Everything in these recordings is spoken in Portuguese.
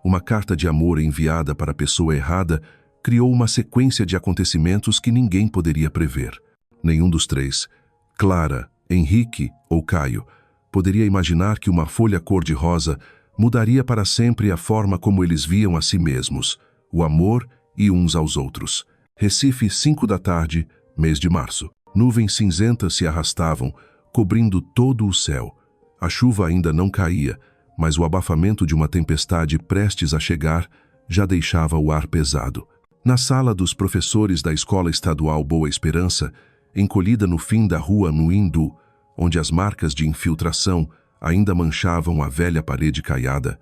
Uma carta de amor enviada para a pessoa errada criou uma sequência de acontecimentos que ninguém poderia prever. Nenhum dos três, Clara, Henrique ou Caio, poderia imaginar que uma folha cor-de-rosa mudaria para sempre a forma como eles viam a si mesmos, o amor e uns aos outros. Recife, 5 da tarde, mês de março. Nuvens cinzentas se arrastavam, cobrindo todo o céu. A chuva ainda não caía, mas o abafamento de uma tempestade prestes a chegar já deixava o ar pesado. Na sala dos professores da Escola Estadual Boa Esperança, encolhida no fim da rua Muindu, onde as marcas de infiltração ainda manchavam a velha parede caiada,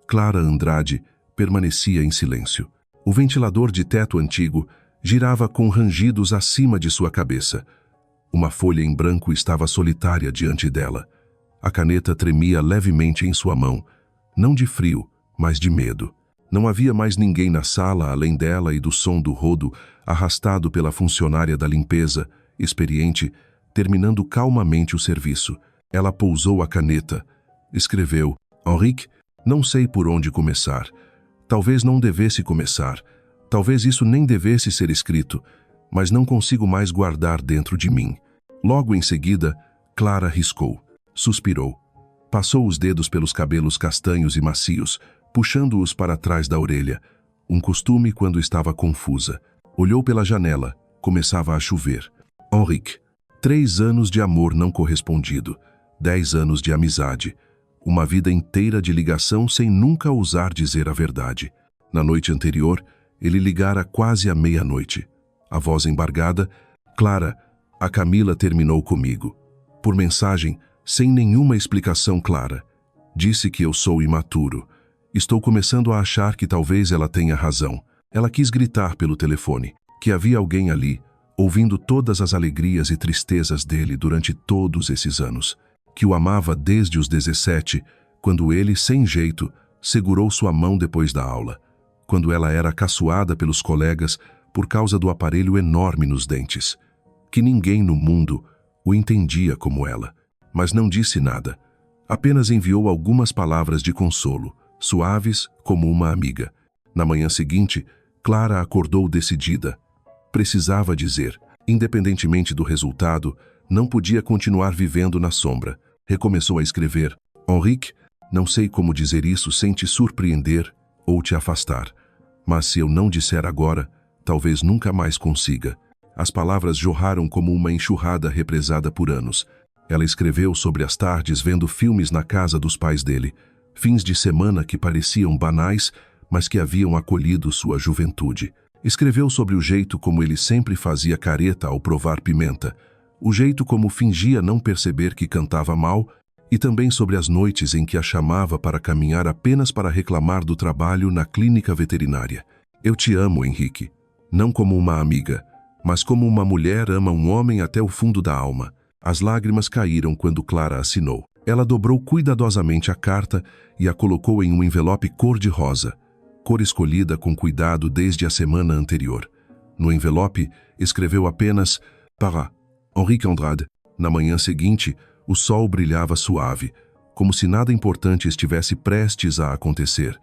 Clara Andrade permanecia em silêncio. O ventilador de teto antigo girava com rangidos acima de sua cabeça. Uma folha em branco estava solitária diante dela. A caneta tremia levemente em sua mão, não de frio, mas de medo. Não havia mais ninguém na sala além dela e do som do rodo arrastado pela funcionária da limpeza, experiente, terminando calmamente o serviço. Ela pousou a caneta. Escreveu: Henrique, não sei por onde começar. Talvez não devesse começar. Talvez isso nem devesse ser escrito, mas não consigo mais guardar dentro de mim. Logo em seguida, Clara riscou. Suspirou. Passou os dedos pelos cabelos castanhos e macios, puxando-os para trás da orelha, um costume quando estava confusa. Olhou pela janela. Começava a chover. Henrique. 3 anos de amor não correspondido. 10 anos de amizade. Uma vida inteira de ligação sem nunca ousar dizer a verdade. Na noite anterior, ele ligara quase à meia-noite. A voz embargada: Clara, a Camila terminou comigo. Por mensagem, sem nenhuma explicação clara. Disse que eu sou imaturo. Estou começando a achar que talvez ela tenha razão. Ela quis gritar pelo telefone, que havia alguém ali, ouvindo todas as alegrias e tristezas dele durante todos esses anos. Que o amava desde os 17, quando ele, sem jeito, segurou sua mão depois da aula. Quando ela era caçoada pelos colegas por causa do aparelho enorme nos dentes. Que ninguém no mundo o entendia como ela. Mas não disse nada. Apenas enviou algumas palavras de consolo, suaves como uma amiga. Na manhã seguinte, Clara acordou decidida. Precisava dizer. Independentemente do resultado, não podia continuar vivendo na sombra. Recomeçou a escrever: Henrique, não sei como dizer isso sem te surpreender ou te afastar. Mas se eu não disser agora, talvez nunca mais consiga. As palavras jorraram como uma enxurrada represada por anos. Ela escreveu sobre as tardes vendo filmes na casa dos pais dele. Fins de semana que pareciam banais, mas que haviam acolhido sua juventude. Escreveu sobre o jeito como ele sempre fazia careta ao provar pimenta, o jeito como fingia não perceber que cantava mal, e também sobre as noites em que a chamava para caminhar apenas para reclamar do trabalho na clínica veterinária. Eu te amo, Henrique. Não como uma amiga, mas como uma mulher ama um homem até o fundo da alma. As lágrimas caíram quando Clara assinou. Ela dobrou cuidadosamente a carta e a colocou em um envelope cor-de-rosa, cor escolhida com cuidado desde a semana anterior. No envelope, escreveu apenas: Para Henrique Andrade. Na manhã seguinte, o sol brilhava suave, como se nada importante estivesse prestes a acontecer.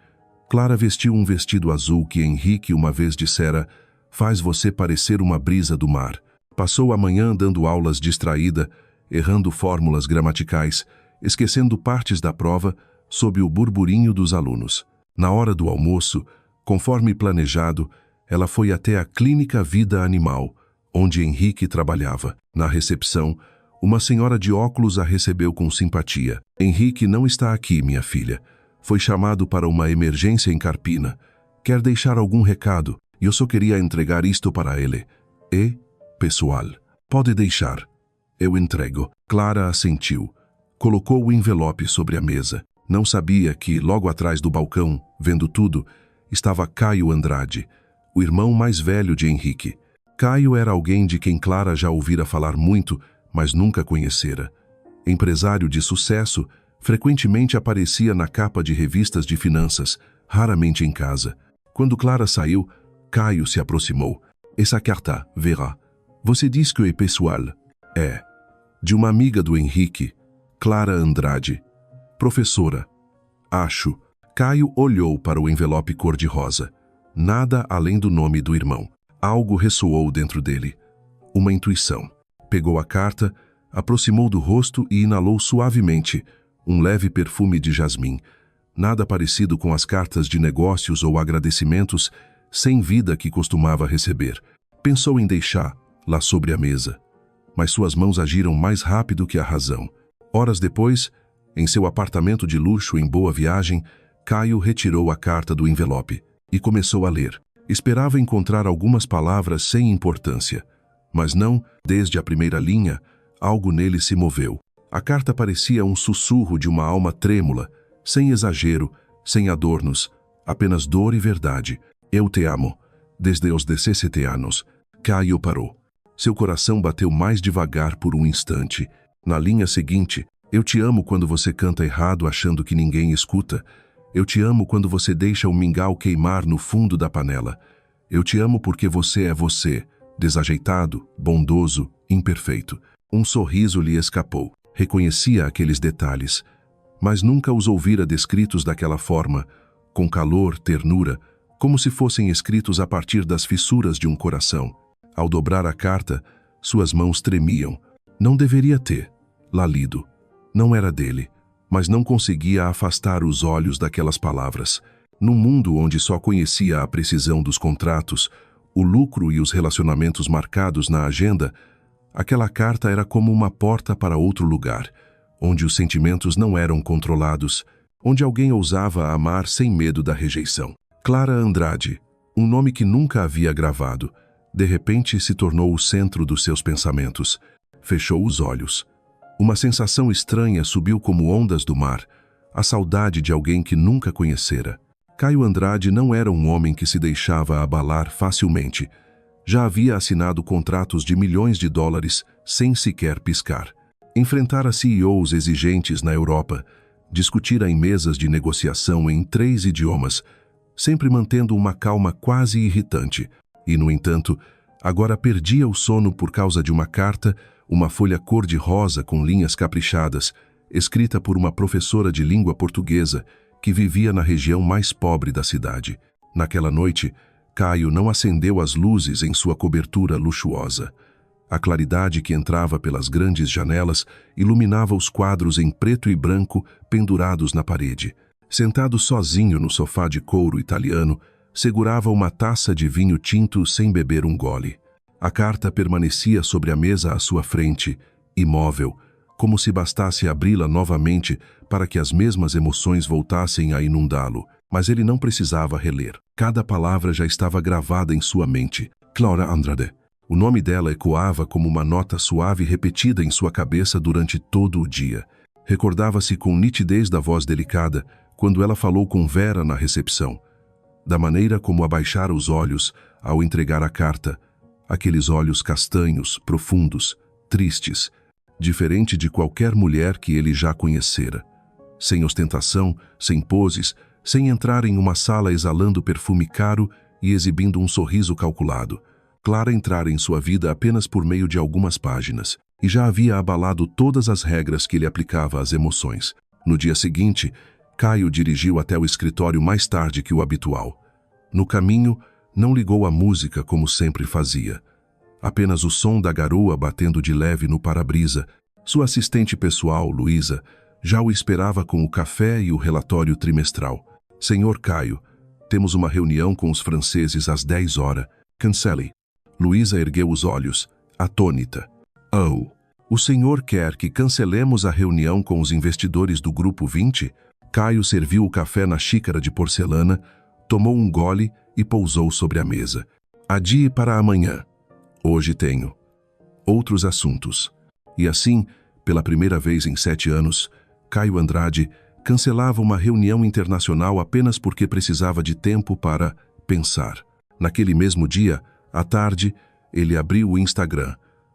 Clara vestiu um vestido azul que Henrique uma vez dissera: faz você parecer uma brisa do mar. Passou a manhã dando aulas distraída, errando fórmulas gramaticais, esquecendo partes da prova sob o burburinho dos alunos. Na hora do almoço, conforme planejado, ela foi até a Clínica Vida Animal, onde Henrique trabalhava. Na recepção, uma senhora de óculos a recebeu com simpatia. Henrique não está aqui, minha filha. Foi chamado para uma emergência em Carpina. Quer deixar algum recado? Eu só queria entregar isto para ele. E, pessoal, pode deixar. Eu entrego. Clara assentiu. Colocou o envelope sobre a mesa. Não sabia que, logo atrás do balcão, vendo tudo, estava Caio Andrade, o irmão mais velho de Henrique. Caio era alguém de quem Clara já ouvira falar muito, mas nunca conhecera. Empresário de sucesso, frequentemente aparecia na capa de revistas de finanças, raramente em casa. Quando Clara saiu, Caio se aproximou. Essa carta, verá. Você diz que é pessoal? É. De uma amiga do Henrique, Clara Andrade. Professora. Acho. Caio olhou para o envelope cor-de-rosa. Nada além do nome do irmão. Algo ressoou dentro dele. Uma intuição. Pegou a carta, aproximou do rosto e inalou suavemente um leve perfume de jasmim. Nada parecido com as cartas de negócios ou agradecimentos sem vida que costumava receber. Pensou em deixar lá sobre a mesa, mas suas mãos agiram mais rápido que a razão. Horas depois, em seu apartamento de luxo em Boa Viagem, Caio retirou a carta do envelope e começou a ler. Esperava encontrar algumas palavras sem importância, mas não, desde a primeira linha, algo nele se moveu. A carta parecia um sussurro de uma alma trêmula, sem exagero, sem adornos, apenas dor e verdade. Eu te amo. Desde os 17 anos. Caio parou. Seu coração bateu mais devagar por um instante. Na linha seguinte, eu te amo quando você canta errado achando que ninguém escuta. Eu te amo quando você deixa o mingau queimar no fundo da panela. Eu te amo porque você é você, desajeitado, bondoso, imperfeito. Um sorriso lhe escapou. Reconhecia aqueles detalhes, mas nunca os ouvira descritos daquela forma, com calor, ternura, como se fossem escritos a partir das fissuras de um coração. Ao dobrar a carta, suas mãos tremiam. Não deveria ter lá lido. Não era dele, mas não conseguia afastar os olhos daquelas palavras. Num mundo onde só conhecia a precisão dos contratos, o lucro e os relacionamentos marcados na agenda, aquela carta era como uma porta para outro lugar, onde os sentimentos não eram controlados, onde alguém ousava amar sem medo da rejeição. Clara Andrade, um nome que nunca havia gravado, de repente se tornou o centro dos seus pensamentos. Fechou os olhos. Uma sensação estranha subiu como ondas do mar, a saudade de alguém que nunca conhecera. Caio Andrade não era um homem que se deixava abalar facilmente. Já havia assinado contratos de milhões de dólares sem sequer piscar. Enfrentara CEOs exigentes na Europa, discutira em mesas de negociação em 3 idiomas, sempre mantendo uma calma quase irritante. E, no entanto, agora perdia o sono por causa de uma carta, uma folha cor-de-rosa com linhas caprichadas, escrita por uma professora de língua portuguesa que vivia na região mais pobre da cidade. Naquela noite, Caio não acendeu as luzes em sua cobertura luxuosa. A claridade que entrava pelas grandes janelas iluminava os quadros em preto e branco pendurados na parede. Sentado sozinho no sofá de couro italiano, segurava uma taça de vinho tinto sem beber um gole. A carta permanecia sobre a mesa à sua frente, imóvel, como se bastasse abri-la novamente para que as mesmas emoções voltassem a inundá-lo. Mas ele não precisava reler. Cada palavra já estava gravada em sua mente. Clara Andrade. O nome dela ecoava como uma nota suave repetida em sua cabeça durante todo o dia. Recordava-se com nitidez da voz delicada quando ela falou com Vera na recepção. Da maneira como abaixara os olhos ao entregar a carta, aqueles olhos castanhos, profundos, tristes, diferente de qualquer mulher que ele já conhecera. Sem ostentação, sem poses, sem entrar em uma sala exalando perfume caro e exibindo um sorriso calculado. Clara entrara em sua vida apenas por meio de algumas páginas, e já havia abalado todas as regras que ele aplicava às emoções. No dia seguinte, Caio dirigiu até o escritório mais tarde que o habitual. No caminho, não ligou a música como sempre fazia. Apenas o som da garoa batendo de leve no para-brisa. Sua assistente pessoal, Luísa, já o esperava com o café e o relatório trimestral. Senhor Caio, temos uma reunião com os franceses às 10 horas. Cancele. Luísa ergueu os olhos, atônita. Oh, o senhor quer que cancelemos a reunião com os investidores do Grupo 20? Caio serviu o café na xícara de porcelana, tomou um gole e pousou sobre a mesa. Adie para amanhã. Hoje tenho outros assuntos. E assim, pela primeira vez em 7 anos, Caio Andrade cancelava uma reunião internacional apenas porque precisava de tempo para pensar. Naquele mesmo dia, à tarde, ele abriu o Instagram,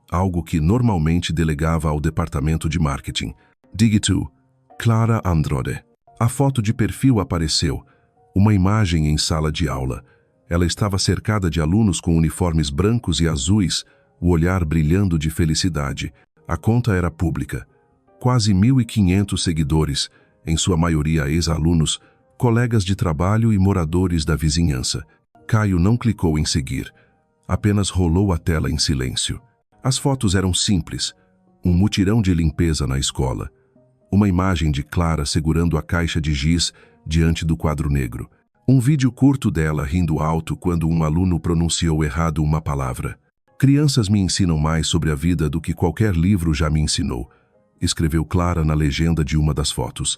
algo que normalmente delegava ao departamento de marketing. Digito, Clara Andrade. A foto de perfil apareceu, uma imagem em sala de aula. Ela estava cercada de alunos com uniformes brancos e azuis, o olhar brilhando de felicidade. A conta era pública. Quase 1.500 seguidores, em sua maioria ex-alunos, colegas de trabalho e moradores da vizinhança. Caio não clicou em seguir. Apenas rolou a tela em silêncio. As fotos eram simples. Um mutirão de limpeza na escola. Uma imagem de Clara segurando a caixa de giz diante do quadro negro. Um vídeo curto dela rindo alto quando um aluno pronunciou errado uma palavra. Crianças me ensinam mais sobre a vida do que qualquer livro já me ensinou, escreveu Clara na legenda de uma das fotos.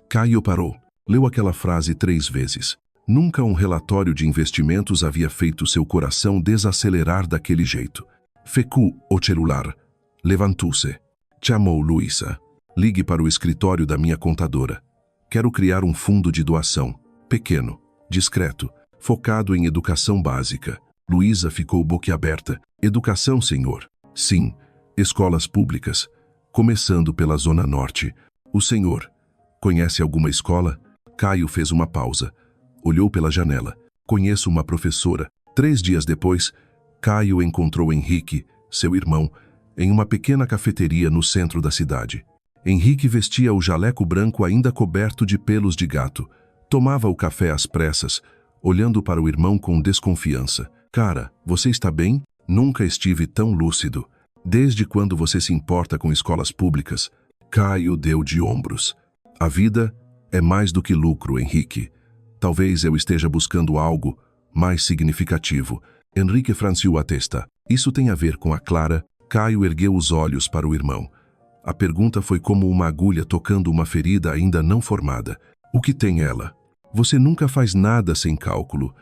Caio parou. Leu aquela frase 3 vezes. Nunca um relatório de investimentos havia feito seu coração desacelerar daquele jeito. Fecou o celular. Levantou-se. Chamou Luísa. Ligue para o escritório da minha contadora. Quero criar um fundo de doação. Pequeno, discreto, focado em educação básica. Luísa ficou boquiaberta. Educação, senhor? Sim. Escolas públicas. Começando pela Zona Norte. O senhor conhece alguma escola? Caio fez uma pausa. Olhou pela janela. Conheço uma professora. 3 dias depois, Caio encontrou Henrique, seu irmão, em uma pequena cafeteria no centro da cidade. Henrique vestia o jaleco branco ainda coberto de pelos de gato. Tomava o café às pressas, olhando para o irmão com desconfiança. Cara, você está bem? Nunca estive tão lúcido. Desde quando você se importa com escolas públicas? Caio deu de ombros. A vida é mais do que lucro, Henrique. Talvez eu esteja buscando algo mais significativo. Henrique franziu a testa. Isso tem a ver com a Clara? Caio ergueu os olhos para o irmão. A pergunta foi como uma agulha tocando uma ferida ainda não formada. O que tem ela? Você nunca faz nada sem cálculo,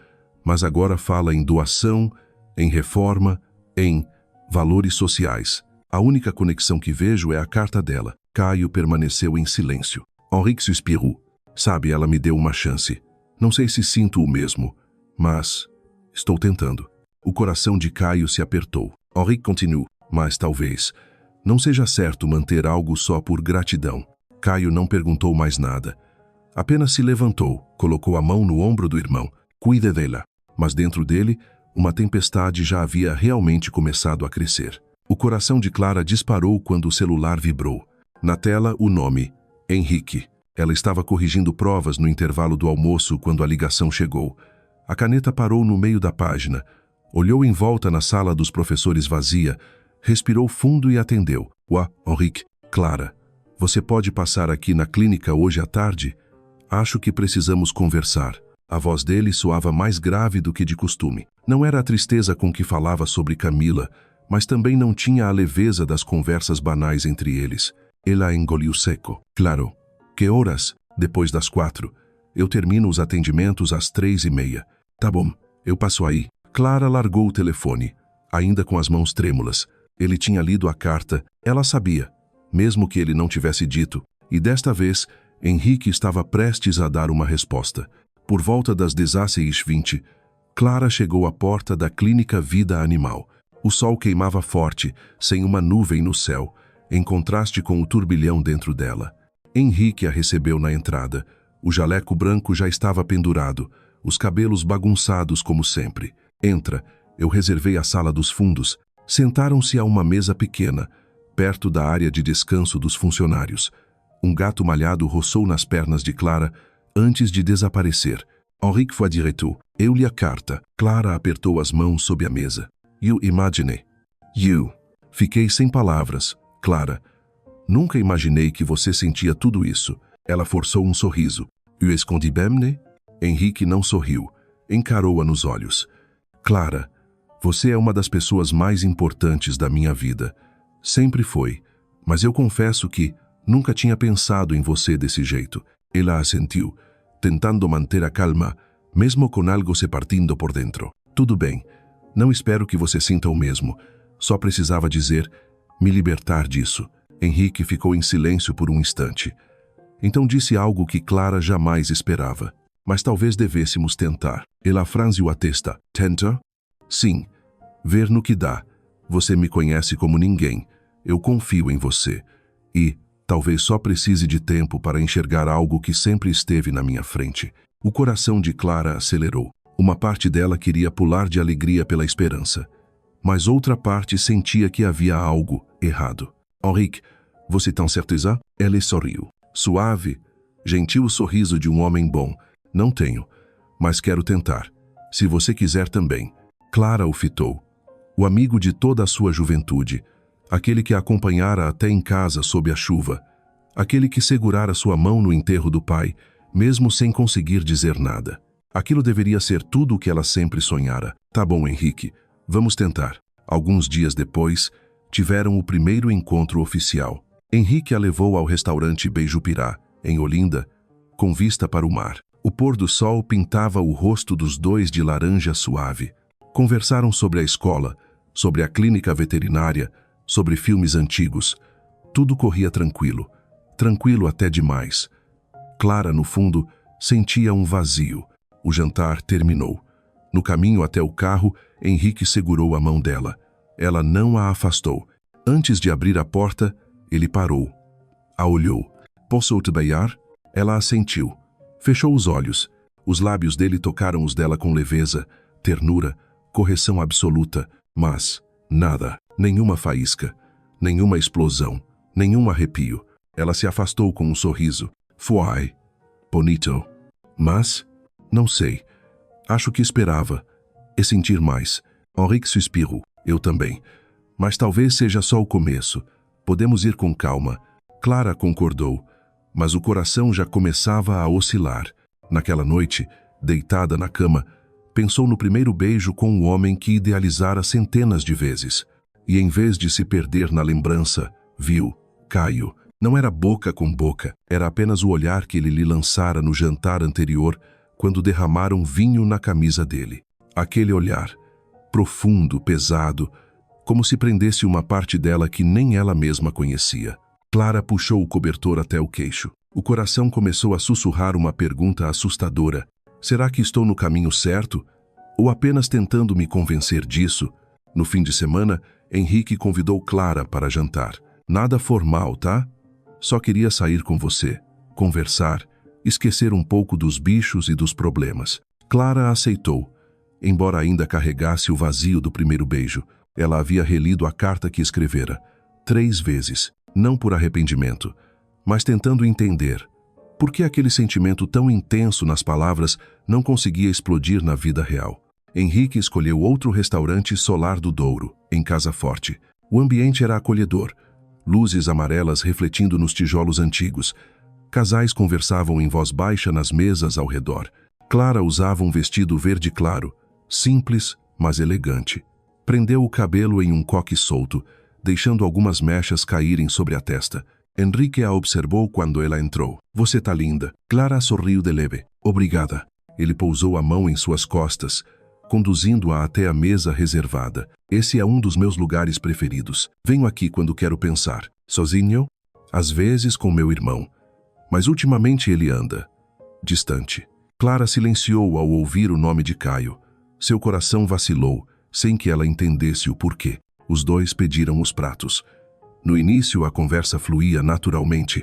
mas agora fala em doação, em reforma, em valores sociais. A única conexão que vejo é a carta dela. Caio permaneceu em silêncio. Henrique suspirou. Sabe, ela me deu uma chance. Não sei se sinto o mesmo, mas estou tentando. O coração de Caio se apertou. Henrique continuou. Mas talvez não seja certo manter algo só por gratidão. Caio não perguntou mais nada. Apenas se levantou, colocou a mão no ombro do irmão. Cuide dela. Mas dentro dele, uma tempestade já havia realmente começado a crescer. O coração de Clara disparou quando o celular vibrou. Na tela, o nome. Henrique. Ela estava corrigindo provas no intervalo do almoço quando a ligação chegou. A caneta parou no meio da página. Olhou em volta na sala dos professores vazia, respirou fundo e atendeu. Henrique. Clara, você pode passar aqui na clínica hoje à tarde? Acho que precisamos conversar. A voz dele soava mais grave do que de costume. Não era a tristeza com que falava sobre Camila, mas também não tinha a leveza das conversas banais entre eles. Ela engoliu seco. Claro. Que horas? Depois das 4. Eu termino os atendimentos às 3:30. Tá bom, eu passo aí. Clara largou o telefone, ainda com as mãos trêmulas. Ele tinha lido a carta, ela sabia, mesmo que ele não tivesse dito, e desta vez, Henrique estava prestes a dar uma resposta. Por volta das 16:20, Clara chegou à porta da clínica Vida Animal. O sol queimava forte, sem uma nuvem no céu, em contraste com o turbilhão dentro dela. Henrique a recebeu na entrada. O jaleco branco já estava pendurado, os cabelos bagunçados como sempre. Entra, eu reservei a sala dos fundos. Sentaram-se a uma mesa pequena, perto da área de descanso dos funcionários. Um gato malhado roçou nas pernas de Clara antes de desaparecer. Henrique foi direto. Eu li a carta. Clara apertou as mãos sob a mesa. You imagine. You. Fiquei sem palavras. Clara, nunca imaginei que você sentia tudo isso. Ela forçou um sorriso. Eu escondi bem-ne? Henrique não sorriu. Encarou-a nos olhos. Clara, você é uma das pessoas mais importantes da minha vida. Sempre foi. Mas eu confesso que nunca tinha pensado em você desse jeito. Ela assentiu, tentando manter a calma, mesmo com algo se partindo por dentro. Tudo bem. Não espero que você sinta o mesmo. Só precisava dizer, me libertar disso. Henrique ficou em silêncio por um instante. Então disse algo que Clara jamais esperava. Mas talvez devêssemos tentar. Ela franziu a testa. Tenta? Sim. Ver no que dá. Você me conhece como ninguém. Eu confio em você. E talvez só precise de tempo para enxergar algo que sempre esteve na minha frente. O coração de Clara acelerou. Uma parte dela queria pular de alegria pela esperança. Mas outra parte sentia que havia algo errado. Henrique, você tem certeza? Ela sorriu. Suave, gentil sorriso de um homem bom, Não tenho, mas quero tentar. Se você quiser também. Clara o fitou. O amigo de toda a sua juventude, aquele que a acompanhara até em casa sob a chuva, aquele que segurara sua mão no enterro do pai, mesmo sem conseguir dizer nada. Aquilo deveria ser tudo o que ela sempre sonhara. Tá bom, Henrique, vamos tentar. Alguns dias depois, tiveram o primeiro encontro oficial. Henrique a levou ao restaurante Beijupirá, em Olinda, com vista para o mar. O pôr do sol pintava o rosto dos dois de laranja suave. Conversaram sobre a escola, sobre a clínica veterinária, sobre filmes antigos. Tudo corria tranquilo. Tranquilo até demais. Clara, no fundo, sentia um vazio. O jantar terminou. No caminho até o carro, Henrique segurou a mão dela. Ela não a afastou. Antes de abrir a porta, ele parou. A olhou. Posso te beijar? Ela assentiu. Fechou os olhos. Os lábios dele tocaram os dela com leveza, ternura, correção absoluta, mas nada, nenhuma faísca, nenhuma explosão, nenhum arrepio. Ela se afastou com um sorriso. Foi bonito. Mas, não sei. Acho que esperava. E sentir mais. Henrique suspirou. Eu também. Mas talvez seja só o começo. Podemos ir com calma. Clara concordou. Mas o coração já começava a oscilar. Naquela noite, deitada na cama, pensou no primeiro beijo com o homem que idealizara centenas de vezes. E em vez de se perder na lembrança, viu Caio. Não era boca com boca, era apenas o olhar que ele lhe lançara no jantar anterior, quando derramaram vinho na camisa dele. Aquele olhar, profundo, pesado, como se prendesse uma parte dela que nem ela mesma conhecia. Clara puxou o cobertor até o queixo. O coração começou a sussurrar uma pergunta assustadora. Será que estou no caminho certo? Ou apenas tentando me convencer disso? No fim de semana, Henrique convidou Clara para jantar. Nada formal, tá? Só queria sair com você, conversar, esquecer um pouco dos bichos e dos problemas. Clara aceitou, embora ainda carregasse o vazio do primeiro beijo. Ela havia relido a carta que escrevera 3 vezes, não por arrependimento, mas tentando entender por que aquele sentimento tão intenso nas palavras não conseguia explodir na vida real. Henrique escolheu outro restaurante Solar do Douro, em Casa Forte. O ambiente era acolhedor, luzes amarelas refletindo nos tijolos antigos. Casais conversavam em voz baixa nas mesas ao redor. Clara usava um vestido verde claro, simples, mas elegante. Prendeu o cabelo em um coque solto, deixando algumas mechas caírem sobre a testa. Henrique a observou quando ela entrou. Você tá linda. Clara sorriu de leve. Obrigada. Ele pousou a mão em suas costas, conduzindo-a até a mesa reservada. Esse é um dos meus lugares preferidos. Venho aqui quando quero pensar. Sozinho? Às vezes com meu irmão. Mas ultimamente ele anda distante. Clara silenciou ao ouvir o nome de Caio. Seu coração vacilou, sem que ela entendesse o porquê. Os dois pediram os pratos. No início, a conversa fluía naturalmente.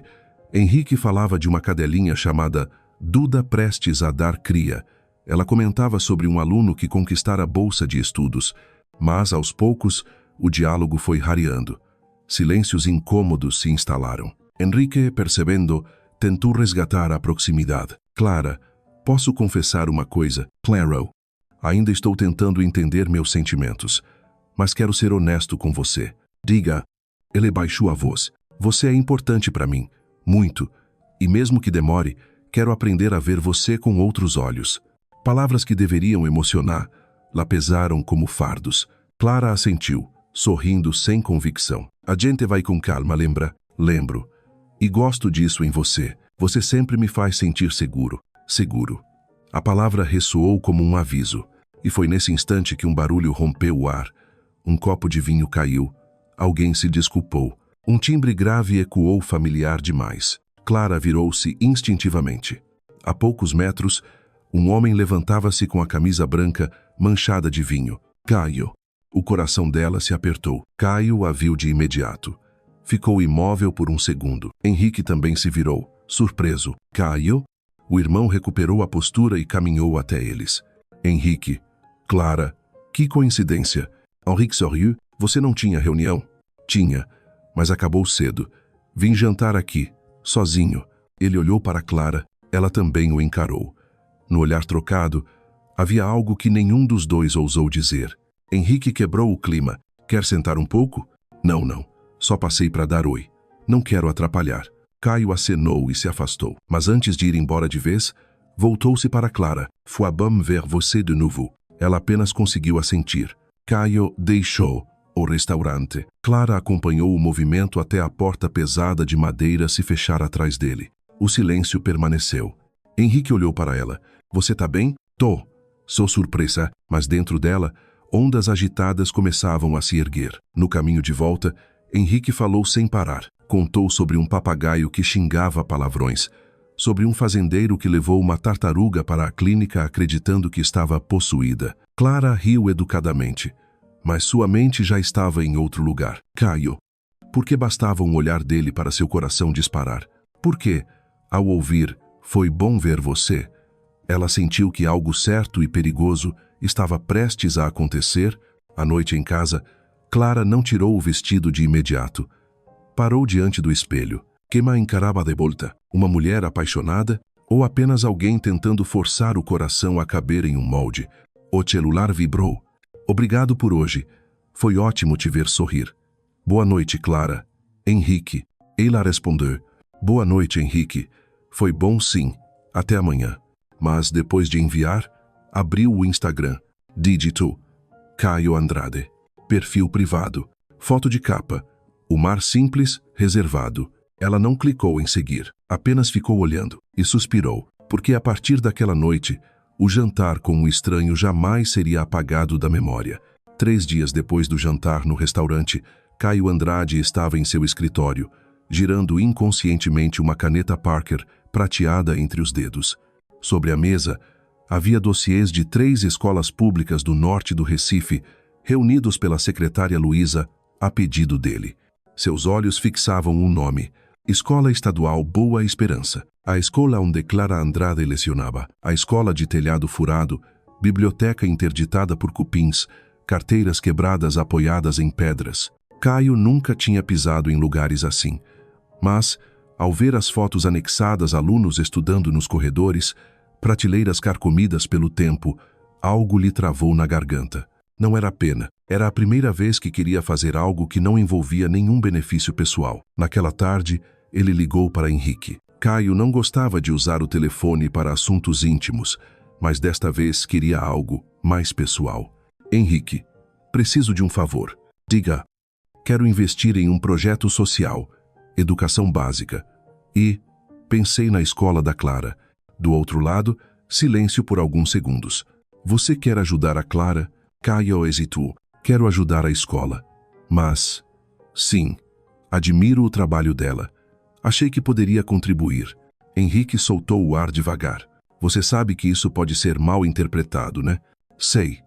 Henrique falava de uma cadelinha chamada Duda prestes a dar cria. Ela comentava sobre um aluno que conquistara a bolsa de estudos, mas, aos poucos, o diálogo foi rareando. Silêncios incômodos se instalaram. Henrique, percebendo, tentou resgatar a proximidade. Clara, posso confessar uma coisa? Claro, ainda estou tentando entender meus sentimentos, mas quero ser honesto com você. Diga. Ele baixou a voz. Você é importante para mim, muito, e mesmo que demore, quero aprender a ver você com outros olhos. Palavras que deveriam emocionar, lá pesaram como fardos. Clara assentiu, sorrindo sem convicção. A gente vai com calma, lembra? Lembro. E gosto disso em você. Você sempre me faz sentir seguro. Seguro. A palavra ressoou como um aviso. E foi nesse instante que um barulho rompeu o ar. Um copo de vinho caiu. Alguém se desculpou. Um timbre grave ecoou familiar demais. Clara virou-se instintivamente. A poucos metros, um homem levantava-se com a camisa branca manchada de vinho. Caio. O coração dela se apertou. Caio a viu de imediato. Ficou imóvel por um segundo. Henrique também se virou, surpreso. Caio? O irmão recuperou a postura e caminhou até eles. Henrique. Clara. Que coincidência. Henrique sorriu. Você não tinha reunião? Tinha, mas acabou cedo. Vim jantar aqui, sozinho. Ele olhou para Clara. Ela também o encarou. No olhar trocado, havia algo que nenhum dos dois ousou dizer. Henrique quebrou o clima. Quer sentar um pouco? Não, não. Só passei para dar oi. Não quero atrapalhar. Caio acenou e se afastou. Mas antes de ir embora de vez, voltou-se para Clara. Foi bom ver você de novo. Ela apenas conseguiu assentir. Caio deixou o restaurante. Clara acompanhou o movimento até a porta pesada de madeira se fechar atrás dele. O silêncio permaneceu. Henrique olhou para ela. Você tá bem? Tô. Sou surpresa, mas dentro dela, ondas agitadas começavam a se erguer. No caminho de volta, Henrique falou sem parar. Contou sobre um papagaio que xingava palavrões, sobre um fazendeiro que levou uma tartaruga para a clínica acreditando que estava possuída. Clara riu educadamente, mas sua mente já estava em outro lugar. Caio. Por que bastava um olhar dele para seu coração disparar? Por que, ao ouvir, foi bom ver você, ela sentiu que algo certo e perigoso estava prestes a acontecer? À noite em casa, Clara não tirou o vestido de imediato. Parou diante do espelho. Quem a encarava de volta? Uma mulher apaixonada? Ou apenas alguém tentando forçar o coração a caber em um molde? O celular vibrou. Obrigado por hoje. Foi ótimo te ver sorrir. Boa noite, Clara. Henrique. Ela respondeu. Boa noite, Henrique. Foi bom sim. Até amanhã. Mas depois de enviar, abriu o Instagram. Dígito. Caio Andrade. Perfil privado. Foto de capa. O mar simples, reservado. Ela não clicou em seguir, apenas ficou olhando e suspirou, porque a partir daquela noite, o jantar com um estranho jamais seria apagado da memória. 3 dias depois do jantar no restaurante, Caio Andrade estava em seu escritório, girando inconscientemente uma caneta Parker prateada entre os dedos. Sobre a mesa, havia dossiês de 3 escolas públicas do norte do Recife, reunidos pela secretária Luísa, a pedido dele. Seus olhos fixavam um nome: Escola Estadual Boa Esperança, a escola onde Clara Andrade lecionava, a escola de telhado furado, biblioteca interditada por cupins, carteiras quebradas apoiadas em pedras. Caio nunca tinha pisado em lugares assim. Mas, ao ver as fotos anexadas, alunos estudando nos corredores, prateleiras carcomidas pelo tempo, algo lhe travou na garganta. Não era pena. Era a primeira vez que queria fazer algo que não envolvia nenhum benefício pessoal. Naquela tarde, ele ligou para Henrique. Caio não gostava de usar o telefone para assuntos íntimos, mas desta vez queria algo mais pessoal. Henrique, preciso de um favor. Diga. Quero investir em um projeto social, educação básica. E pensei na escola da Clara. Do outro lado, silêncio por alguns segundos. Você quer ajudar a Clara? Caio hesitou. Quero ajudar a escola. Mas, sim, admiro o trabalho dela. Achei que poderia contribuir. Henrique soltou o ar devagar. Você sabe que isso pode ser mal interpretado, né? Sei.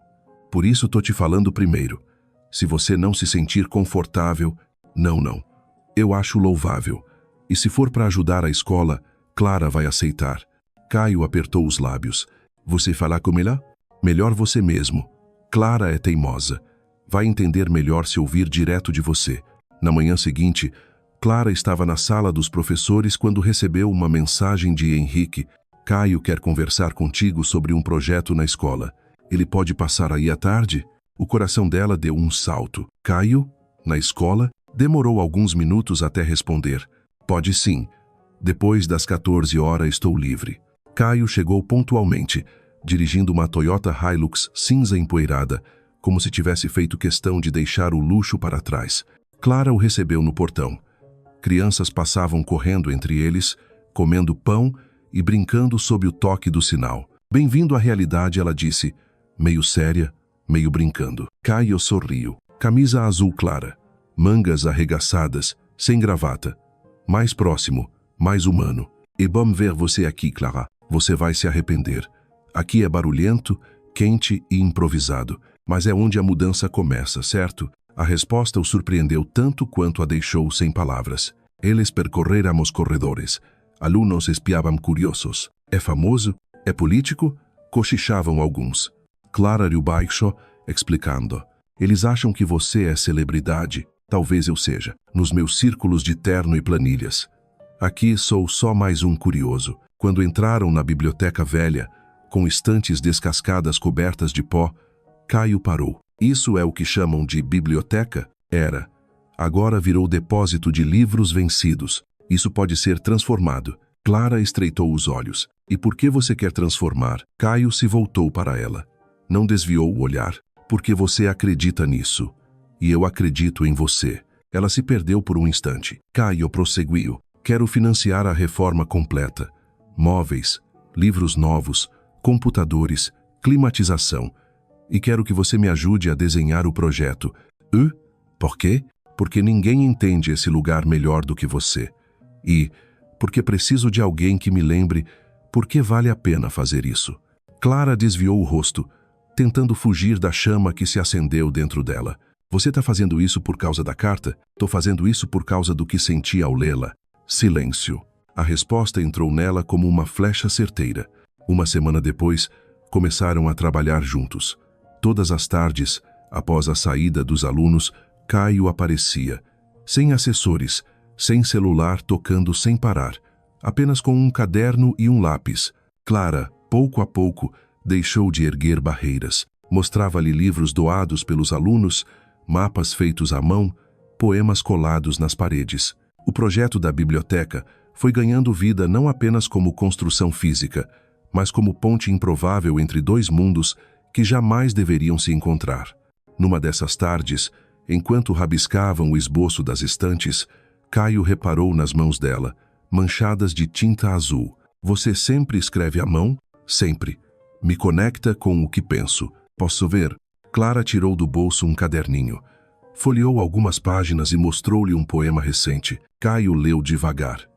Por isso tô te falando primeiro. Se você não se sentir confortável, não. Eu acho louvável. E se for para ajudar a escola, Clara vai aceitar. Caio apertou os lábios. Você falar com ela? Melhor você mesmo. Clara é teimosa. Vai entender melhor se ouvir direto de você. Na manhã seguinte, Clara estava na sala dos professores quando recebeu uma mensagem de Henrique. Caio quer conversar contigo sobre um projeto na escola. Ele pode passar aí à tarde? O coração dela deu um salto. Caio? Na escola? Demorou alguns minutos até responder. Pode sim. Depois das 14 horas estou livre. Caio chegou pontualmente, dirigindo uma Toyota Hilux cinza empoeirada, como se tivesse feito questão de deixar o luxo para trás. Clara o recebeu no portão. Crianças passavam correndo entre eles, comendo pão e brincando sob o toque do sinal. Bem-vindo à realidade, ela disse, meio séria, meio brincando. Caio sorriu. Camisa azul clara, mangas arregaçadas, sem gravata. Mais próximo, mais humano. É bom ver você aqui, Clara. Você vai se arrepender. Aqui é barulhento, quente e improvisado, mas é onde a mudança começa, certo? A resposta o surpreendeu tanto quanto a deixou sem palavras. Eles percorreram os corredores. Alunos espiavam curiosos. É famoso? É político? Cochichavam alguns. Clara riu baixo, explicando. Eles acham que você é celebridade. Talvez eu seja, nos meus círculos de terno e planilhas. Aqui sou só mais um curioso. Quando entraram na biblioteca velha, com estantes descascadas cobertas de pó. Caio parou. Isso é o que chamam de biblioteca? Era. Agora virou depósito de livros vencidos. Isso pode ser transformado. Clara estreitou os olhos. E por que você quer transformar? Caio se voltou para ela. Não desviou o olhar. Porque você acredita nisso. E eu acredito em você. Ela se perdeu por um instante. Caio prosseguiu. Quero financiar a reforma completa. Móveis, livros novos, computadores, climatização. E quero que você me ajude a desenhar o projeto. Por quê? Porque ninguém entende esse lugar melhor do que você. E porque preciso de alguém que me lembre por que vale a pena fazer isso. Clara desviou o rosto, tentando fugir da chama que se acendeu dentro dela. Você está fazendo isso por causa da carta? Estou fazendo isso por causa do que senti ao lê-la. Silêncio. A resposta entrou nela como uma flecha certeira. Uma semana depois, começaram a trabalhar juntos. Todas as tardes, após a saída dos alunos, Caio aparecia, sem assessores, sem celular tocando sem parar, apenas com um caderno e um lápis. Clara, pouco a pouco, deixou de erguer barreiras. Mostrava-lhe livros doados pelos alunos, mapas feitos à mão, poemas colados nas paredes. O projeto da biblioteca foi ganhando vida não apenas como construção física, mas como ponte improvável entre dois mundos que jamais deveriam se encontrar. Numa dessas tardes, enquanto rabiscavam o esboço das estantes, Caio reparou nas mãos dela, manchadas de tinta azul. Você sempre escreve à mão? Sempre. Me conecta com o que penso. Posso ver? Clara tirou do bolso um caderninho. Folheou algumas páginas e mostrou-lhe um poema recente. Caio leu devagar.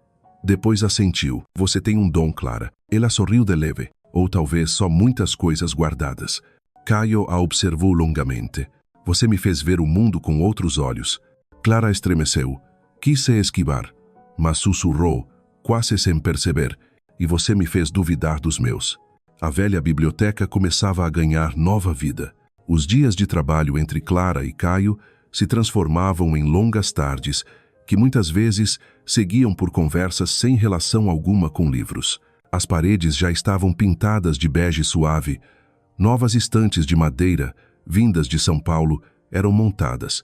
Depois assentiu. Você tem um dom, Clara. Ela sorriu de leve. Ou talvez só muitas coisas guardadas. Caio a observou longamente. Você me fez ver o mundo com outros olhos. Clara estremeceu. Quis se esquivar, mas sussurrou, quase sem perceber, e você me fez duvidar dos meus. A velha biblioteca começava a ganhar nova vida. Os dias de trabalho entre Clara e Caio se transformavam em longas tardes, que muitas vezes seguiam por conversas sem relação alguma com livros. As paredes já estavam pintadas de bege suave. Novas estantes de madeira, vindas de São Paulo, eram montadas.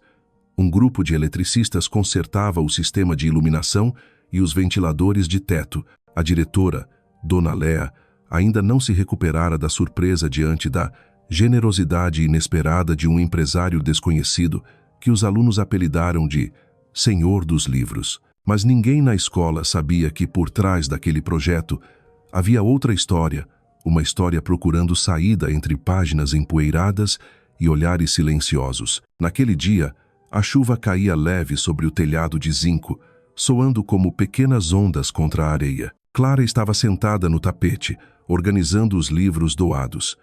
Um grupo de eletricistas consertava o sistema de iluminação e os ventiladores de teto. A diretora, Dona Léa, ainda não se recuperara da surpresa diante da generosidade inesperada de um empresário desconhecido que os alunos apelidaram de Senhor dos Livros. Mas ninguém na escola sabia que por trás daquele projeto havia outra história, uma história procurando saída entre páginas empoeiradas e olhares silenciosos. Naquele dia, a chuva caía leve sobre o telhado de zinco, soando como pequenas ondas contra a areia. Clara estava sentada no tapete, organizando os livros doados.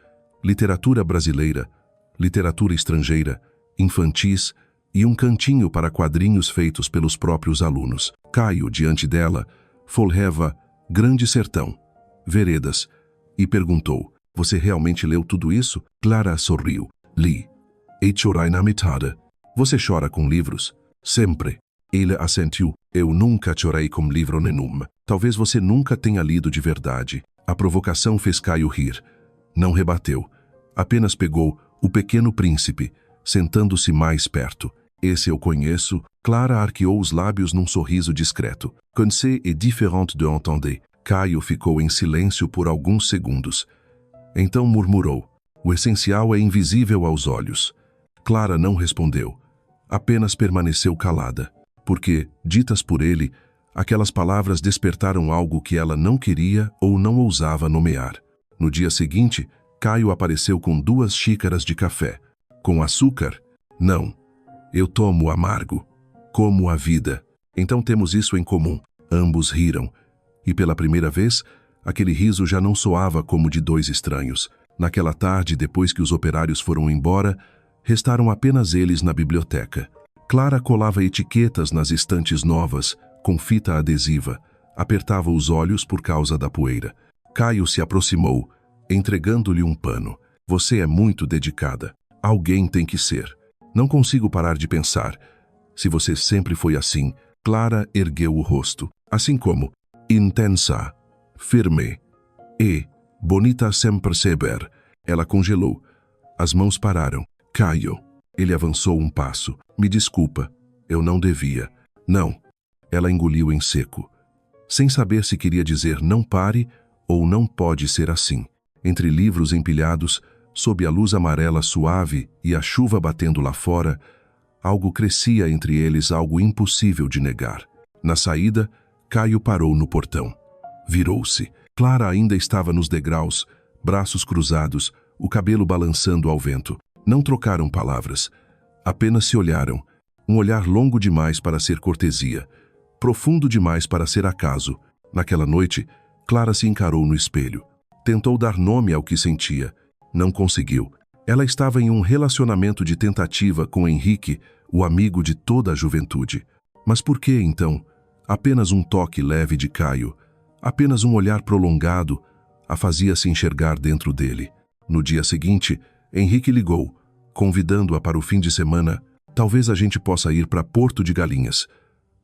Literatura brasileira, literatura estrangeira, infantis e um cantinho para quadrinhos feitos pelos próprios alunos. Caio, diante dela, folheava Grande Sertão, Veredas, e perguntou, você realmente leu tudo isso? Clara sorriu. Li. E chorai na metade. Você chora com livros? Sempre. Ele assentiu. Eu nunca chorei com livro nenhum. Talvez você nunca tenha lido de verdade. A provocação fez Caio rir. Não rebateu. Apenas pegou O Pequeno Príncipe, sentando-se mais perto. Esse eu conheço. Clara arqueou os lábios num sorriso discreto. Connaissez est différent de entendre. Caio ficou em silêncio por alguns segundos. Então murmurou. O essencial é invisível aos olhos. Clara não respondeu. Apenas permaneceu calada, porque, ditas por ele, aquelas palavras despertaram algo que ela não queria ou não ousava nomear. No dia seguinte, Caio apareceu com 2 xícaras de café. Com açúcar? Não. Eu tomo amargo. Como a vida. Então temos isso em comum. Ambos riram. E pela primeira vez, aquele riso já não soava como de 2 estranhos. Naquela tarde, depois que os operários foram embora, restaram apenas eles na biblioteca. Clara colava etiquetas nas estantes novas, com fita adesiva. Apertava os olhos por causa da poeira. Caio se aproximou, entregando-lhe um pano. Você é muito dedicada. Alguém tem que ser. Não consigo parar de pensar. Se você sempre foi assim, Clara ergueu o rosto. Assim como intensa, firme e Bonita sem perceber. Ela congelou. As mãos pararam. Caio. Ele avançou um passo. Me desculpa. Eu não devia. Não. Ela engoliu em seco, sem saber se queria dizer não pare ou não pode ser assim. Entre livros empilhados, sob a luz amarela suave e a chuva batendo lá fora, algo crescia entre eles, algo impossível de negar. Na saída, Caio parou no portão. Virou-se. Clara ainda estava nos degraus, braços cruzados, o cabelo balançando ao vento. Não trocaram palavras. Apenas se olharam. Um olhar longo demais para ser cortesia, profundo demais para ser acaso. Naquela noite, Clara se encarou no espelho. Tentou dar nome ao que sentia. Não conseguiu. Ela estava em um relacionamento de tentativa com Henrique, o amigo de toda a juventude. Mas por que, então? Apenas um toque leve de Caio, apenas um olhar prolongado, a fazia-se enxergar dentro dele. No dia seguinte, Henrique ligou, convidando-a para o fim de semana. Talvez a gente possa ir para Porto de Galinhas.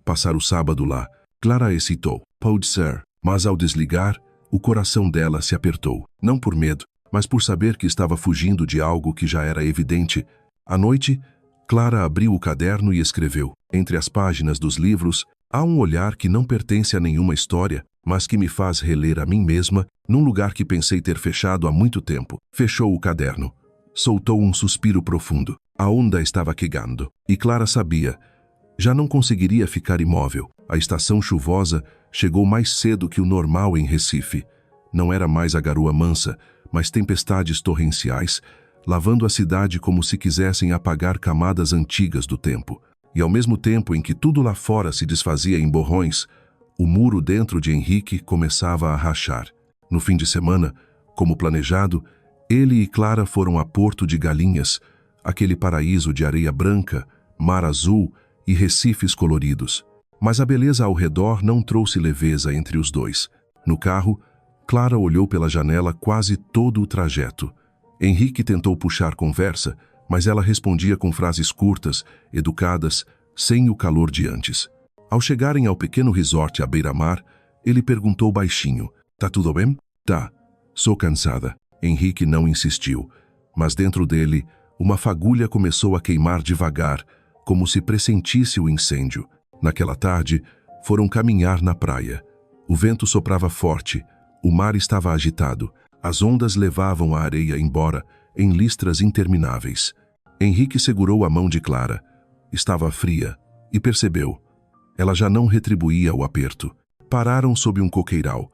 Passar o sábado lá. Clara hesitou. Pode ser. Mas ao desligar, o coração dela se apertou. Não por medo, mas por saber que estava fugindo de algo que já era evidente. À noite, Clara abriu o caderno e escreveu. Entre as páginas dos livros, há um olhar que não pertence a nenhuma história, mas que me faz reler a mim mesma, num lugar que pensei ter fechado há muito tempo. Fechou o caderno. Soltou um suspiro profundo. A onda estava quegando. E Clara sabia. Já não conseguiria ficar imóvel. A estação chuvosa chegou mais cedo que o normal em Recife. Não era mais a garoa mansa, mas tempestades torrenciais, lavando a cidade como se quisessem apagar camadas antigas do tempo. E ao mesmo tempo em que tudo lá fora se desfazia em borrões, o muro dentro de Henrique começava a rachar. No fim de semana, como planejado, ele e Clara foram a Porto de Galinhas, aquele paraíso de areia branca, mar azul e recifes coloridos. Mas a beleza ao redor não trouxe leveza entre os dois. No carro, Clara olhou pela janela quase todo o trajeto. Henrique tentou puxar conversa, mas ela respondia com frases curtas, educadas, sem o calor de antes. Ao chegarem ao pequeno resort à beira-mar, ele perguntou baixinho: "Tá tudo bem?" "Tá. Sou cansada." Henrique não insistiu, mas dentro dele, uma fagulha começou a queimar devagar, como se pressentisse o incêndio. Naquela tarde, foram caminhar na praia. O vento soprava forte, o mar estava agitado, as ondas levavam a areia embora, em listras intermináveis. Henrique segurou a mão de Clara. Estava fria, e percebeu. Ela já não retribuía o aperto. Pararam sob um coqueiral.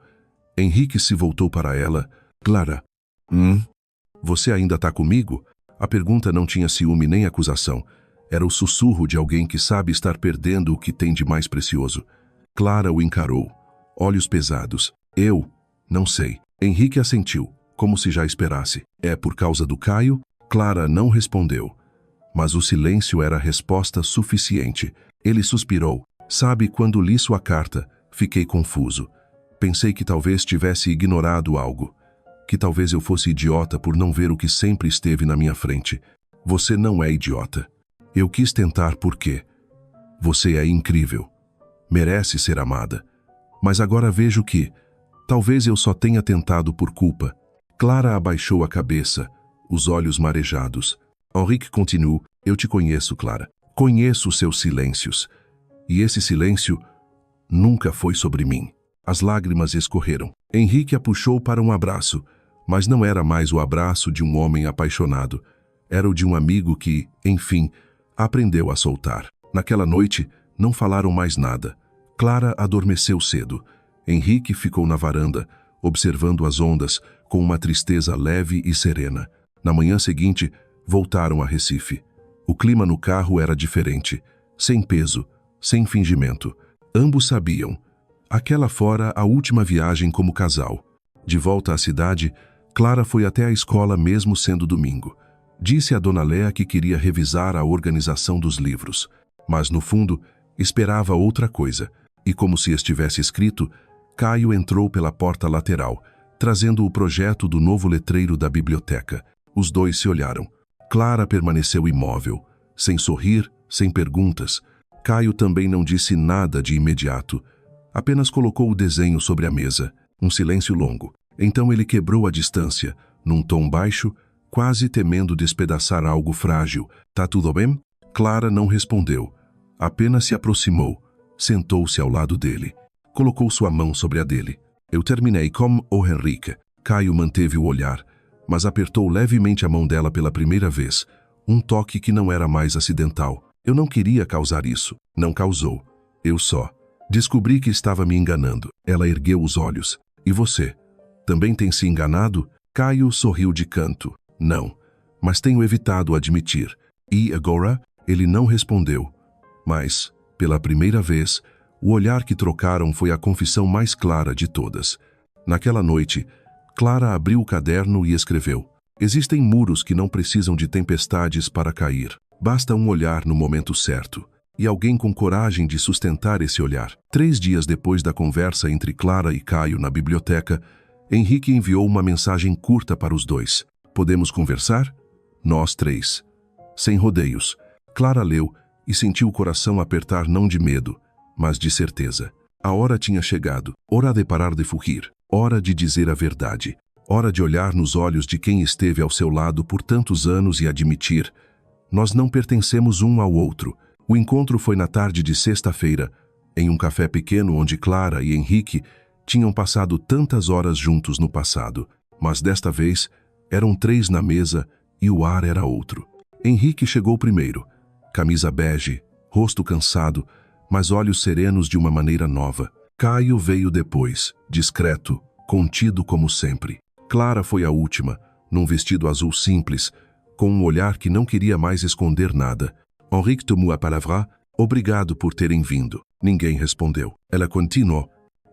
Henrique se voltou para ela. "Clara, você ainda está comigo?" A pergunta não tinha ciúme nem acusação. Era o sussurro de alguém que sabe estar perdendo o que tem de mais precioso. Clara o encarou, olhos pesados. "Eu? Não sei." Henrique assentiu, como se já esperasse. "É por causa do Caio?" Clara não respondeu. Mas o silêncio era resposta suficiente. Ele suspirou. "Sabe, quando li sua carta, fiquei confuso. Pensei que talvez tivesse ignorado algo. Que talvez eu fosse idiota por não ver o que sempre esteve na minha frente. Você não é idiota. Eu quis tentar porque você é incrível. Merece ser amada. Mas agora vejo que talvez eu só tenha tentado por culpa." Clara abaixou a cabeça, os olhos marejados. Henrique continuou: "Eu te conheço, Clara. Conheço os seus silêncios. E esse silêncio nunca foi sobre mim." As lágrimas escorreram. Henrique a puxou para um abraço, mas não era mais o abraço de um homem apaixonado. Era o de um amigo que, enfim, aprendeu a soltar. Naquela noite, não falaram mais nada. Clara adormeceu cedo. Henrique ficou na varanda, observando as ondas, com uma tristeza leve e serena. Na manhã seguinte, voltaram a Recife. O clima no carro era diferente, sem peso, sem fingimento. Ambos sabiam. Aquela fora a última viagem como casal. De volta à cidade, Clara foi até a escola mesmo sendo domingo. Disse a Dona Léa que queria revisar a organização dos livros, mas no fundo esperava outra coisa. E como se estivesse escrito, Caio entrou pela porta lateral, trazendo o projeto do novo letreiro da biblioteca. Os dois se olharam. Clara permaneceu imóvel, sem sorrir, sem perguntas. Caio também não disse nada de imediato. Apenas colocou o desenho sobre a mesa. Um silêncio longo. Então ele quebrou a distância, num tom baixo, quase temendo despedaçar algo frágil. Tá tudo bem? Clara não respondeu. Apenas se aproximou, sentou-se ao lado dele. Colocou sua mão sobre a dele. Eu terminei com o Henrique. Caio manteve o olhar, mas apertou levemente a mão dela pela primeira vez. Um toque que não era mais acidental. Eu não queria causar isso. Não causou. Eu só. Descobri que estava me enganando. Ela ergueu os olhos. E você? Também tem se enganado? Caio sorriu de canto. Não. Mas tenho evitado admitir. E agora? Ele não respondeu. Mas, pela primeira vez, o olhar que trocaram foi a confissão mais clara de todas. Naquela noite, Clara abriu o caderno e escreveu: existem muros que não precisam de tempestades para cair. Basta um olhar no momento certo. E alguém com coragem de sustentar esse olhar. 3 dias depois da conversa entre Clara e Caio na biblioteca, Henrique enviou uma mensagem curta para os dois. Podemos conversar? Nós 3. Sem rodeios. Clara leu e sentiu o coração apertar não de medo, mas de certeza. A hora tinha chegado. Hora de parar de fugir. Hora de dizer a verdade. Hora de olhar nos olhos de quem esteve ao seu lado por tantos anos e admitir: nós não pertencemos um ao outro. O encontro foi na tarde de sexta-feira, em um café pequeno onde Clara e Henrique tinham passado tantas horas juntos no passado. Mas desta vez, eram 3 na mesa e o ar era outro. Henrique chegou primeiro. Camisa bege, rosto cansado, mas olhos serenos de uma maneira nova. Caio veio depois, discreto, contido como sempre. Clara foi a última, num vestido azul simples, com um olhar que não queria mais esconder nada. Henrique tomou a palavra. Obrigado por terem vindo. Ninguém respondeu. Ela continuou.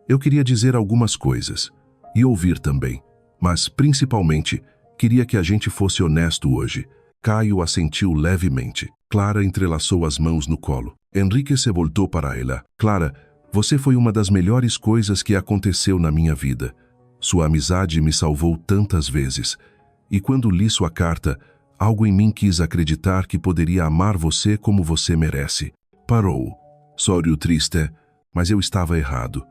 Eu queria dizer algumas coisas. E ouvir também. Mas, principalmente, queria que a gente fosse honesto hoje. Caio assentiu levemente. Clara entrelaçou as mãos no colo. Henrique se voltou para ela. Clara, você foi uma das melhores coisas que aconteceu na minha vida. Sua amizade me salvou tantas vezes. E quando li sua carta, algo em mim quis acreditar que poderia amar você como você merece. Parou. Sório triste, mas eu estava errado.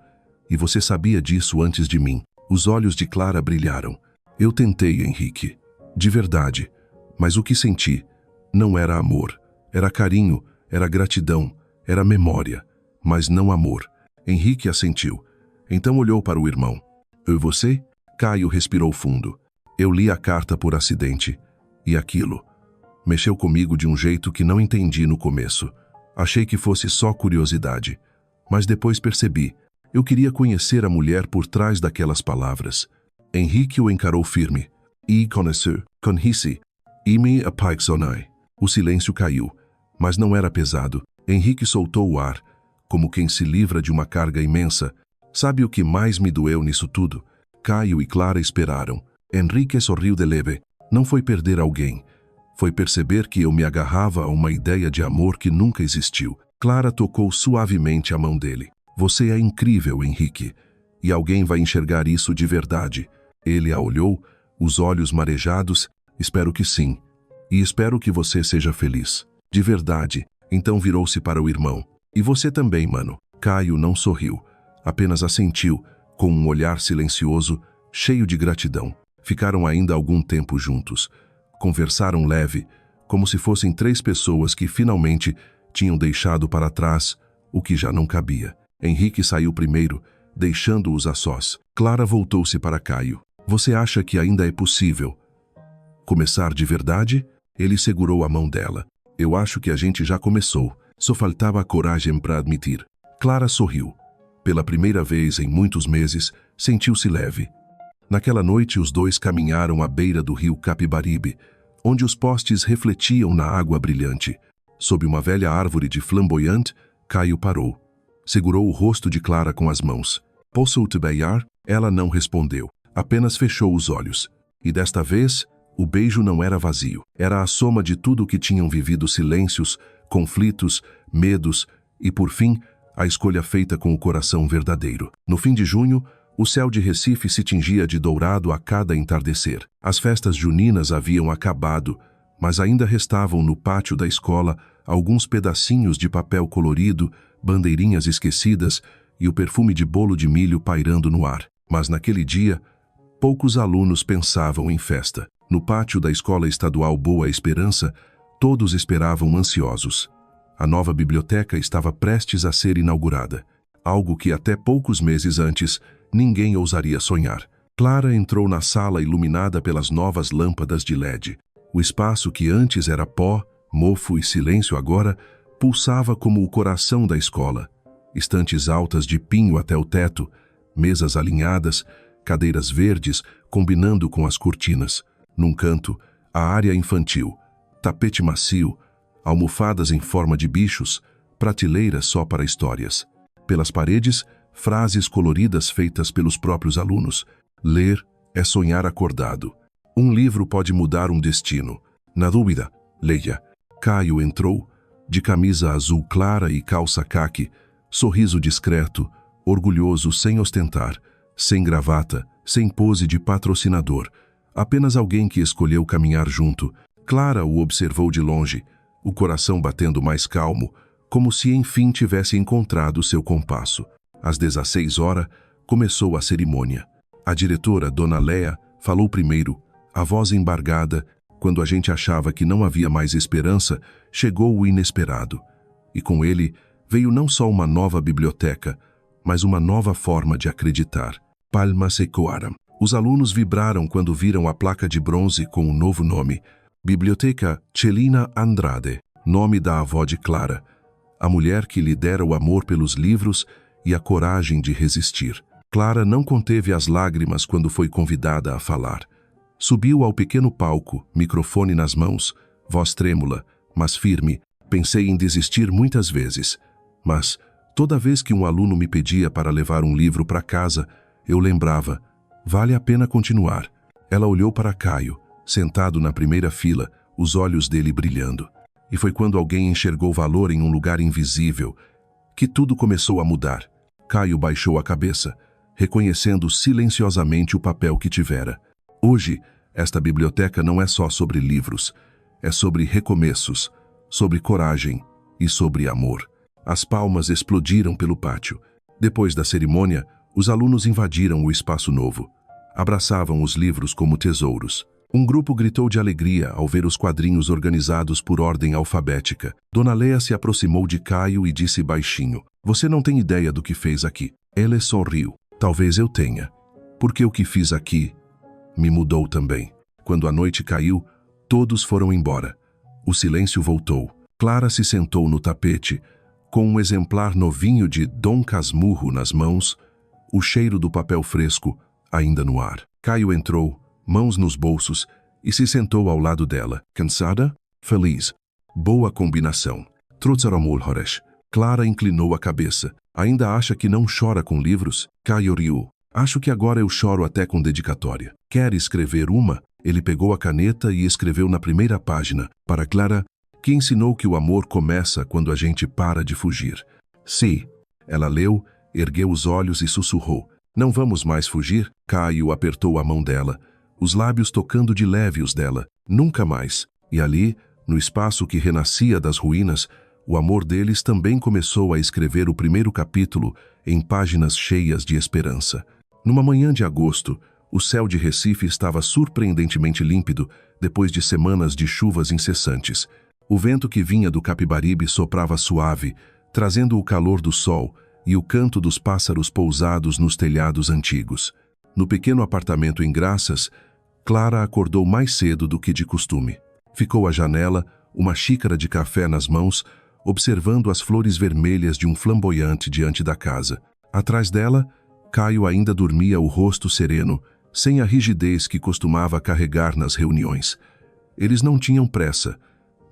E você sabia disso antes de mim. Os olhos de Clara brilharam. Eu tentei, Henrique. De verdade. Mas o que senti não era amor. Era carinho, era gratidão, era memória. Mas não amor. Henrique assentiu. Então olhou para o irmão. E você? Caio respirou fundo. Eu li a carta por acidente. E aquilo mexeu comigo de um jeito que não entendi no começo. Achei que fosse só curiosidade. Mas depois percebi. Eu queria conhecer a mulher por trás daquelas palavras. Henrique o encarou firme. E conheci. E me apaixonei. O silêncio caiu, mas não era pesado. Henrique soltou o ar, como quem se livra de uma carga imensa. Sabe o que mais me doeu nisso tudo? Caio e Clara esperaram. Henrique sorriu de leve. Não foi perder alguém. Foi perceber que eu me agarrava a uma ideia de amor que nunca existiu. Clara tocou suavemente a mão dele. Você é incrível, Henrique. E alguém vai enxergar isso de verdade. Ele a olhou, os olhos marejados. Espero que sim. E espero que você seja feliz. De verdade. Então virou-se para o irmão. E você também, mano. Caio não sorriu. Apenas assentiu, com um olhar silencioso, cheio de gratidão. Ficaram ainda algum tempo juntos. Conversaram leve, como se fossem 3 pessoas que finalmente tinham deixado para trás o que já não cabia. Henrique saiu primeiro, deixando-os a sós. Clara voltou-se para Caio. Você acha que ainda é possível começar de verdade? Ele segurou a mão dela. Eu acho que a gente já começou. Só faltava a coragem para admitir. Clara sorriu. Pela primeira vez em muitos meses, sentiu-se leve. Naquela noite, os dois caminharam à beira do rio Capibaribe, onde os postes refletiam na água brilhante. Sob uma velha árvore de flamboyante, Caio parou. Segurou o rosto de Clara com as mãos. Posso te beijar? Ela não respondeu. Apenas fechou os olhos. E desta vez, o beijo não era vazio. Era a soma de tudo o que tinham vivido: silêncios, conflitos, medos e, por fim, a escolha feita com o coração verdadeiro. No fim de junho, o céu de Recife se tingia de dourado a cada entardecer. As festas juninas haviam acabado, mas ainda restavam no pátio da escola alguns pedacinhos de papel colorido, bandeirinhas esquecidas e o perfume de bolo de milho pairando no ar. Mas naquele dia, Poucos alunos pensavam em festa. No pátio da Escola Estadual Boa Esperança, todos esperavam ansiosos. A nova biblioteca estava prestes a ser inaugurada, algo que até poucos meses antes ninguém ousaria sonhar. Clara entrou na sala iluminada pelas novas lâmpadas de LED. O espaço que antes era pó, mofo e silêncio agora pulsava como o coração da escola. Estantes altas de pinho até o teto, mesas alinhadas, cadeiras verdes combinando com as cortinas. Num canto, a área infantil, tapete macio, almofadas em forma de bichos, prateleiras só para histórias. Pelas paredes, frases coloridas feitas pelos próprios alunos. Ler é sonhar acordado. Um livro pode mudar um destino. Na dúvida, leia. Caio entrou, de camisa azul clara e calça caque, sorriso discreto, orgulhoso sem ostentar, sem gravata, sem pose de patrocinador. Apenas alguém que escolheu caminhar junto. Clara o observou de longe, o coração batendo mais calmo, como se enfim tivesse encontrado seu compasso. Às 16 horas, começou a cerimônia. A diretora, Dona Léa, falou primeiro. A voz embargada, quando a gente achava que não havia mais esperança, chegou o inesperado. E com ele veio não só uma nova biblioteca, mas uma nova forma de acreditar. Palmas ecoaram. Os alunos vibraram quando viram a placa de bronze com um novo nome. Biblioteca Celina Andrade, nome da avó de Clara, a mulher que lhe dera o amor pelos livros e a coragem de resistir. Clara não conteve as lágrimas quando foi convidada a falar. Subiu ao pequeno palco, microfone nas mãos, voz trêmula, mas firme. Pensei em desistir muitas vezes, mas toda vez que um aluno me pedia para levar um livro para casa, eu lembrava, vale a pena continuar. Ela olhou para Caio, sentado na primeira fila, os olhos dele brilhando. E foi quando alguém enxergou valor em um lugar invisível que tudo começou a mudar. Caio baixou a cabeça, reconhecendo silenciosamente o papel que tivera. Hoje, esta biblioteca não é só sobre livros, é sobre recomeços, sobre coragem e sobre amor. As palmas explodiram pelo pátio. Depois da cerimônia, os alunos invadiram o espaço novo. Abraçavam os livros como tesouros. Um grupo gritou de alegria ao ver os quadrinhos organizados por ordem alfabética. Dona Léa se aproximou de Caio e disse baixinho, "Você não tem ideia do que fez aqui." Ele sorriu. "Talvez eu tenha. Porque o que fiz aqui me mudou também." Quando a noite caiu, todos foram embora. O silêncio voltou. Clara se sentou no tapete, com um exemplar novinho de Dom Casmurro nas mãos, o cheiro do papel fresco ainda no ar. Caio entrou, mãos nos bolsos, e se sentou ao lado dela. Cansada? Feliz. Boa combinação. Trotsaramulhores. Clara inclinou a cabeça. Ainda acha que não chora com livros? Caio riu. Acho que agora eu choro até com dedicatória. Quer escrever uma? Ele pegou a caneta e escreveu na primeira página, para Clara, que ensinou que o amor começa quando a gente para de fugir. Sim. Ela leu, ergueu os olhos e sussurrou. Não vamos mais fugir? Caio apertou a mão dela, os lábios tocando de leve os dela. Nunca mais. E ali, no espaço que renascia das ruínas, o amor deles também começou a escrever o primeiro capítulo em páginas cheias de esperança. Numa manhã de agosto, o céu de Recife estava surpreendentemente límpido depois de semanas de chuvas incessantes. O vento que vinha do Capibaribe soprava suave, trazendo o calor do sol e o canto dos pássaros pousados nos telhados antigos. No pequeno apartamento em Graças, Clara acordou mais cedo do que de costume. Ficou à janela, uma xícara de café nas mãos, observando as flores vermelhas de um flamboyante diante da casa. Atrás dela, Caio ainda dormia, o rosto sereno, sem a rigidez que costumava carregar nas reuniões. Eles não tinham pressa,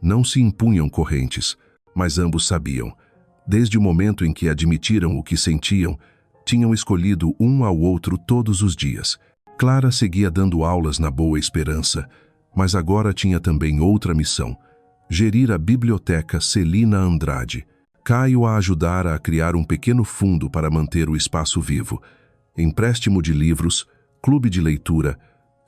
não se impunham correntes, mas ambos sabiam. Desde o momento em que admitiram o que sentiam, tinham escolhido um ao outro todos os dias. Clara seguia dando aulas na Boa Esperança, mas agora tinha também outra missão: gerir a biblioteca Celina Andrade. Caio a ajudara a criar um pequeno fundo para manter o espaço vivo, empréstimo de livros, clube de leitura,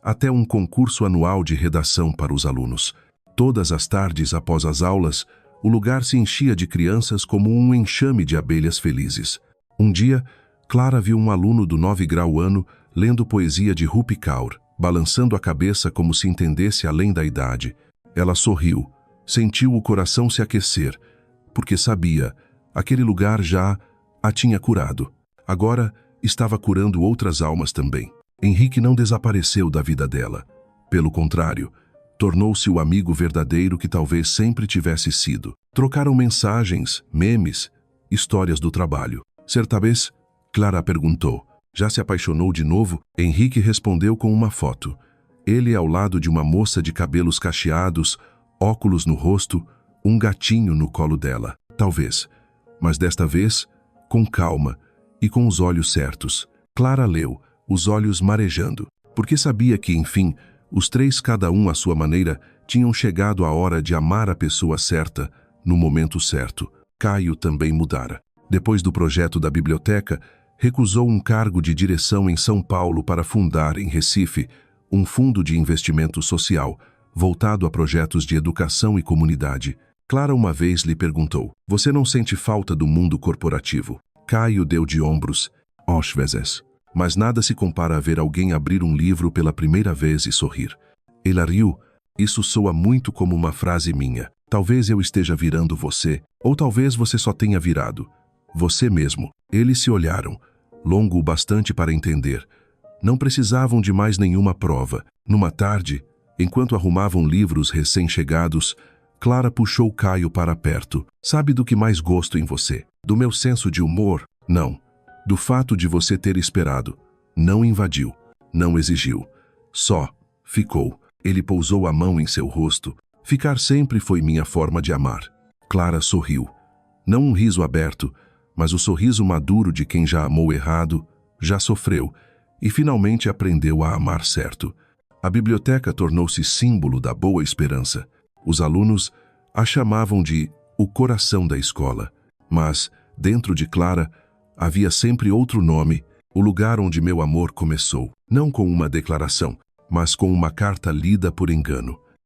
até um concurso anual de redação para os alunos. Todas as tardes após as aulas, o lugar se enchia de crianças como um enxame de abelhas felizes. Um dia, Clara viu um aluno do 9º ano lendo poesia de Rupi Kaur, balançando a cabeça como se entendesse além da idade. Ela sorriu, sentiu o coração se aquecer, porque sabia, aquele lugar já a tinha curado. Agora estava curando outras almas também. Henrique não desapareceu da vida dela. Pelo contrário, tornou-se o amigo verdadeiro que talvez sempre tivesse sido. Trocaram mensagens, memes, histórias do trabalho. Certa vez, Clara perguntou: já se apaixonou de novo? Henrique respondeu com uma foto. Ele ao lado de uma moça de cabelos cacheados, óculos no rosto, um gatinho no colo dela. Talvez, mas desta vez, com calma e com os olhos certos. Clara leu, os olhos marejando, porque sabia que, enfim, os três, cada um à sua maneira, tinham chegado a hora de amar a pessoa certa, no momento certo. Caio também mudara. Depois do projeto da biblioteca, recusou um cargo de direção em São Paulo para fundar, em Recife, um fundo de investimento social, voltado a projetos de educação e comunidade. Clara uma vez lhe perguntou: você não sente falta do mundo corporativo? Caio deu de ombros: às vezes. Mas nada se compara a ver alguém abrir um livro pela primeira vez e sorrir. Ela riu. Isso soa muito como uma frase minha. Talvez eu esteja virando você, ou talvez você só tenha virado você mesmo. Eles se olharam, longo o bastante para entender. Não precisavam de mais nenhuma prova. Numa tarde, enquanto arrumavam livros recém-chegados, Clara puxou Caio para perto. Sabe do que mais gosto em você? Do meu senso de humor? Não. Do fato de você ter esperado. Não invadiu. Não exigiu. Só ficou. Ele pousou a mão em seu rosto. Ficar sempre foi minha forma de amar. Clara sorriu. Não um riso aberto, mas o sorriso maduro de quem já amou errado, já sofreu e finalmente aprendeu a amar certo. A biblioteca tornou-se símbolo da boa esperança. Os alunos a chamavam de o coração da escola. Mas, dentro de Clara, havia sempre outro nome, o lugar onde meu amor começou. Não com uma declaração, mas com uma carta lida por engano.